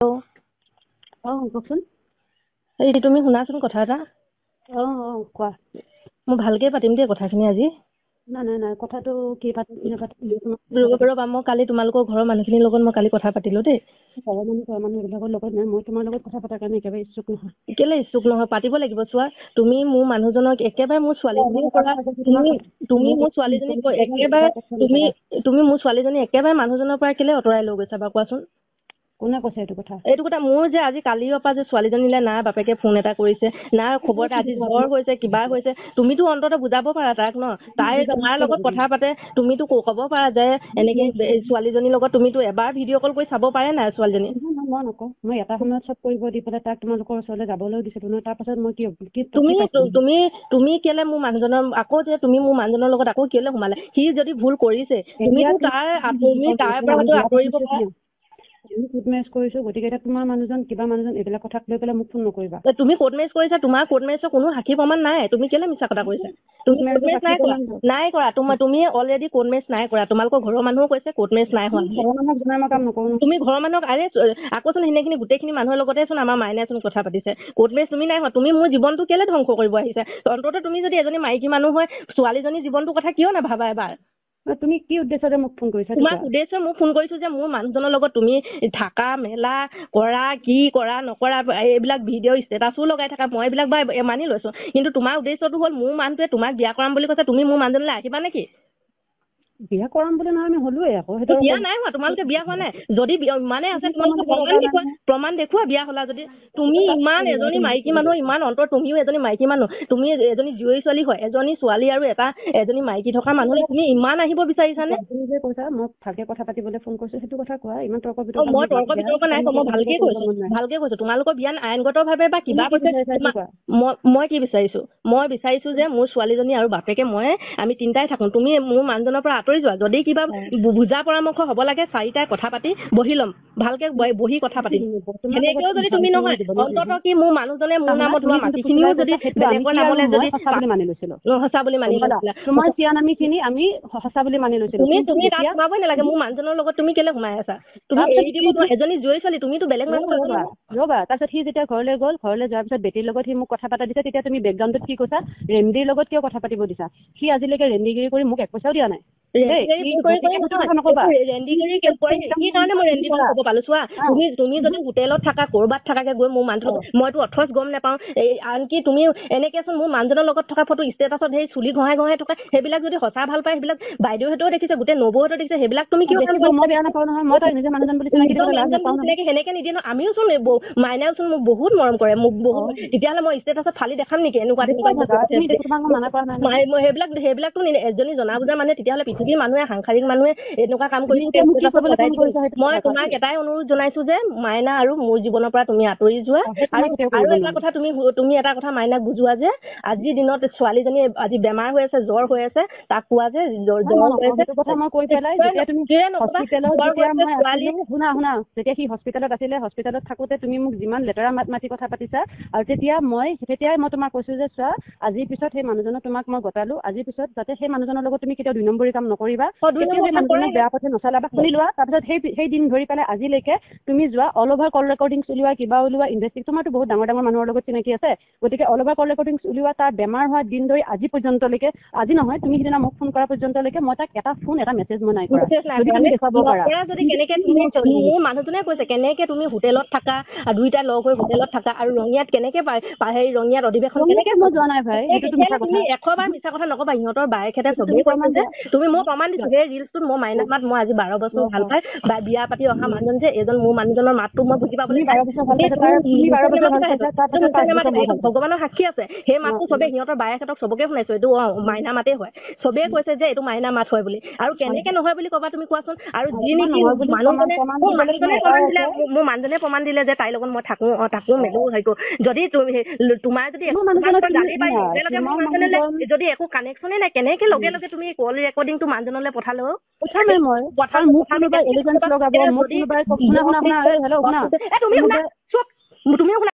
কওকচোন। এই তুমি শুনাচোন কথা এটা। কোৱা। মই ভালকে পাতিম দেই কথাখিনি আজি। নাই কথাটো কি পাতিম ৰ'বা মই কালি তোমালোকৰ ঘৰৰ মানুহখিনিৰ লগত মই কালি কথা পাতিলো দেই। ঘৰৰ মানুহ এইবিলাকৰ লগত নাই, মই তোমাৰ লগত কথা পতাৰ কাৰণে একেবাৰে ইচ্ছুক নহয়। কেলে ইচ্ছুক নহয়, পাতিব লাগিব। চোৱা তুমি মোৰ মানুহজনক একেবাৰে মোৰ ছোৱালীজনীৰ পৰা তুমি মোৰ ছোৱালীজনীক একেবাৰে তুমি মোৰ ছোৱালীজনী একেবাৰে মানুহজনৰ পৰা কেলে আঁতৰাই লৈ গৈছা বাৰু কোৱাচোন। কোনে কৈছে এইটো কথা? মোৰ যে আজি কালিৰ পৰা যে ছোৱালীজনীলে না বাপেকে ফোন এটা কৰিছে, না খবৰ এটা আজি জ্বৰ হৈছে কিবা হৈছে, তুমিতো অন্তত বুজাব পাৰা তাক ন। তাই তোমাৰ লগত কথা পাতে, তুমিতো ক'ব পাৰা যে এনেকে ছোৱালীজনীৰ লগত তুমিতো এবাৰ ভিডিঅ' কল কৰি চাব পাৰে নাই ছোৱালীজনী। মই নকওঁ, মই এটা সময়ত চব কৰিব দি পেলাই তাক তোমালোকৰ ওচৰলৈ যাবলৈও দিছিলো নহয়। তাৰ পাছত মই তুমি কেলে মোৰ মানুহজনৰ আকৌ যে তুমি মোৰ মানুহজনৰ লগত আকৌ কেলে সোমালে? সি যদি ভুল কৰিছে তুমিতো তাৰ পৰা আঁতৰিব পাৰা। কোৰ্ট মেৰেজ কৰিছো, গতিকে এতিয়া তোমাৰ মানুহজন এইবিলাক কথাক লৈ পেলাই মোক ফোন নকৰিবা। তুমি কোৰ্ট মেৰেজ কৰিছা, তোমাৰ কোৰ্ট মেৰেজৰ কোনো সাক্ষী প্ৰমাণ নাই। তুমি কেলে মিছা কথা কৈছা? তুমি কোৰ্ট মেৰেজ নাই কৰা তুমি অলৰেডি কোৰ্ট মেৰেজ নাই কৰা। তোমালোকৰ ঘৰৰ মানুহো কৈছে কোৰ্ট মেৰেজ নাই হোৱা। তুমি ঘৰৰ মানুহক আকৌচোন সেইখিনি গোটেইখিনি মানুহৰ লগতেচোন আমাৰ মাইনাচোন কথা পাতিছে। কোৰ্ট মেৰেজ তুমি নাই হোৱা। তুমি মোৰ জীৱনটো কেলে ধ্বংস কৰিব আহিছা? অন্তত তুমি যদি এজনী মাইকী মানুহ হয় ছোৱালীজনীৰ জীৱনটোৰ কথা কিয় নাভাবা এবাৰ? তুমি কি উদ্দেশ্যৰে মোক ফোন কৰিছা? তোমাৰ উদ্দেশ্য মোক ফোন কৰিছো যে মোৰ মানুহজনৰ লগত তুমি থাকা মেলা কৰা, কি কৰা নকৰা, এইবিলাক ভিডিঅ' ষ্টেটাছো লগাই থাকা, মই এইবিলাক বা মানি লৈছো। কিন্তু তোমাৰ উদ্দেশ্যটো হ'ল মোৰ মানুহটোৱে তোমাক বিয়া কৰাম বুলি কৈছে, তুমি মোৰ মানুহজনলৈ আহিবা নেকি? বিয়া কৰাম বুলি নহয়, আমি হলোৱে আকৌ। বিয়া নাই হোৱা, তোমালোকে বিয়া হোৱা নাই। যদি মানে আছে তোমালোকে প্ৰমাণ দেখুওৱা বিয়া হলা যদি। তুমি ইমান এজনী মাইকী মানুহ, ইমান অন্তৰ, তুমিও এজনী মাইকী মানুহ, তুমি এজনী জীয়ৰী ছোৱালী হয়, এজনী ছোৱালী আৰু এজনী মাইকী থকা মানুহ, তুমি ইমান আহিব বিচাৰিছানে? তুমি যে কৈছা মই ভালকে কথা পাতিবলৈ ফোন কৰিছো, সেইটো কথা কোৱা। ইমান তৰ্ক বিতৰ্ক মই তৰ্ক বিতৰ্ক নাই কোৱা, মই ভালকে কৈছো। তোমালোকৰ বিয়া আইনগতভাৱে বা কিবা কৈছে, মই কি বিচাৰিছো? মই বিচাৰিছো যে মোৰ ছোৱালীজনী আৰু বাপেকে আমি তিনিটাই থাকো। তুমি মোৰ মানুহজনৰ পৰা আঁতৰি যোৱা। যদি কিবা বুজা পৰামৰ্শ হ'ব লাগে চাৰিটাই কথা পাতি বহি ল'ম, ভালকে বহি কথা পাতিম। সেনেকেও যদি তুমি নহয়, অন্তত কি মোৰ মানুহজনে মোৰ নামত হোৱা মাটিখিনিও যদি বেলেগৰ নামলৈ যদি সঁচা বুলি মানি লৈছিলো, সঁচা বুলি মানি লৈছিলা, তোমাৰ চিয়া নামিখিনি আমি সঁচা বুলি মানি লৈছিলো। তুমি তাত সোমাবই নালাগে। মোৰ মানুহজনৰ লগত তুমি কেলে সোমাই আছা? তুমি এজনী জীয়ৰী ছোৱালী, তুমিতো বেলেগ মানুহ ৰ'বা। তাৰপিছত সি যেতিয়া ঘৰলৈ গ'ল, ঘৰলৈ যোৱাৰ পিছত বেটীৰ লগত সি মোক কথা পাতা দিছে, তেতিয়া তুমি বেকগ্ৰাউণ্ডত কি কৈছা? ৰেমডিৰ লগত কিয় কথা পাতিব দিছা? সি আজিলৈকে ৰেমডিগিৰি কৰি মোক এক পইচাও দিয়া নাই। তুমি যদি হোটেলত থাকা, কৰবাত থাকাকে গৈ মোৰ মানুহ, মইতো অথচ গম নাপাওঁ। আনকি তুমি এনেকেচোন মোৰ মানুহজনৰ লগত থকা ফটো ষ্টেটাছত সেই চুলি ঘঁহাই থকা, সেইবিলাক যদি সঁচা ভাল পায়, সেইবিলাক বাইদেউহঁতেও দেখিছে, গোটেই নবৌহঁতেও দেখিছে, সেইবিলাক তুমি কিয় বেয়া নাপাওঁ নহয়। মই তাই নিজে মানুহজন বুলি সেনেকে নিদিয়ে ন। আমিও চোন মাইনাওচোন মোক বহুত মৰম কৰে, মোক বহুত। তেতিয়াহ'লে মই ষ্টেটাছত ফালি দেখাম নেকি এনেকুৱা সেইবিলাকতো এজনী জনা বুজা মানুহে, তেতিয়াহ'লে পৃথিৱীৰ মানুহে, সাংসাৰিক মানুহে এনেকুৱা কাম কৰি মই তোমাক এটাই অনুৰোধ জনাইছো যে মাইনা আৰু মোৰ জীৱনৰ পৰা তুমি আঁতৰি যোৱা। আৰু এটা কথা তুমি এটা কথা মাইনাক বুজোৱা যে আজিৰ দিনত ছোৱালীজনী আজি বেমাৰ হৈ আছে, জ্বৰ হৈ আছে, তাক কোৱা যে জ্বৰ হৈ আছে। যেতিয়া সি হস্পিটেলত আছিলে, হস্পিটেলত থাকোতে তুমি মোক যিমান লেতেৰা মাতি কথা পাতিছা, আৰু তেতিয়াই মই তোমাক কৈছো যে চোৱা, আজিৰ পিছত সেই মানুহজনক তোমাক মই গতালো, আজিৰ পিছত যাতে সেই মানুহজনৰ লগত তুমি কেতিয়াও 2 নম্বৰী কাম নকৰিবা, মানুহজনক বেয়া পথে নচলাবা, শুনি লোৱা। তাৰপিছত সেই দিন ধৰি পেলাই আজিলৈকে তুমি যোৱা, অল অভাৰ কল ৰেকৰ্ডিংছ উলিওৱা, কিবা উলিওৱা, তোমাৰতো বহুত ডাঙৰ মানুহৰ লগত চিনাকি আছে, গতিকে অল অভাৰ কল ৰেকৰ্ডিংছ উলিওৱা। তাৰ বেমাৰ হোৱা দিন ধৰি আজি পৰ্যন্তলৈকে, আজি নহয় তুমি সিদিনা মোক ফোন কৰা পৰ্যন্তলৈকে মই তাক এটা ফোন এটা মেছেজ মই নাই কৰা। মোৰ মানুহজনে কৈছে কেনেকে তুমি হোটেলত থাকা, দুইটা লগ হৈ হোটেলত থাকা, আৰু ৰঙিয়াত কেনেকে ৰঙিয়াত অধিৱেশন কেনেকে মই যোৱা নাই ভাই। তুমি 100 বাৰ মিছা কথা নকবা। সিহঁতৰ বায়েকহেঁতে চবেই কৈছে যে তুমি মই প্ৰমাণ দিছো। সেই ৰিলছটোত মই মাইনাক মাত, মই আজি 12 বছৰ ভাল পাই বিয়া পাতি অহা মানুহজন যে এজন মোৰ মানুহজনৰ মাতটো মই বুজি পাবলৈ ভগৱানৰ সাক্ষী আছে। সেই মাতটো চবে সিহঁতৰ বায়েকহঁতক চবকে শুনাইছো, এইটো মাইনা মাতেই হয়। চবেই কৈছে যে এইটো মাইনা মাত হয় বুলি। আৰু কেনেকে নহয় বুলি কবা তুমি কোৱাচোন? আৰু যি নেকি মোৰ মানুহজনে প্ৰমাণ দিলে যে তাইৰ লগত মই থাকো মেলো হেৰি। যদি তোমাৰ যদি একো কানেকশ্যনে নাই, কেনেকে লগে লগে তুমি কল ৰেকৰ্ডিংটো মানুহজনলৈ পঠালো? তুমি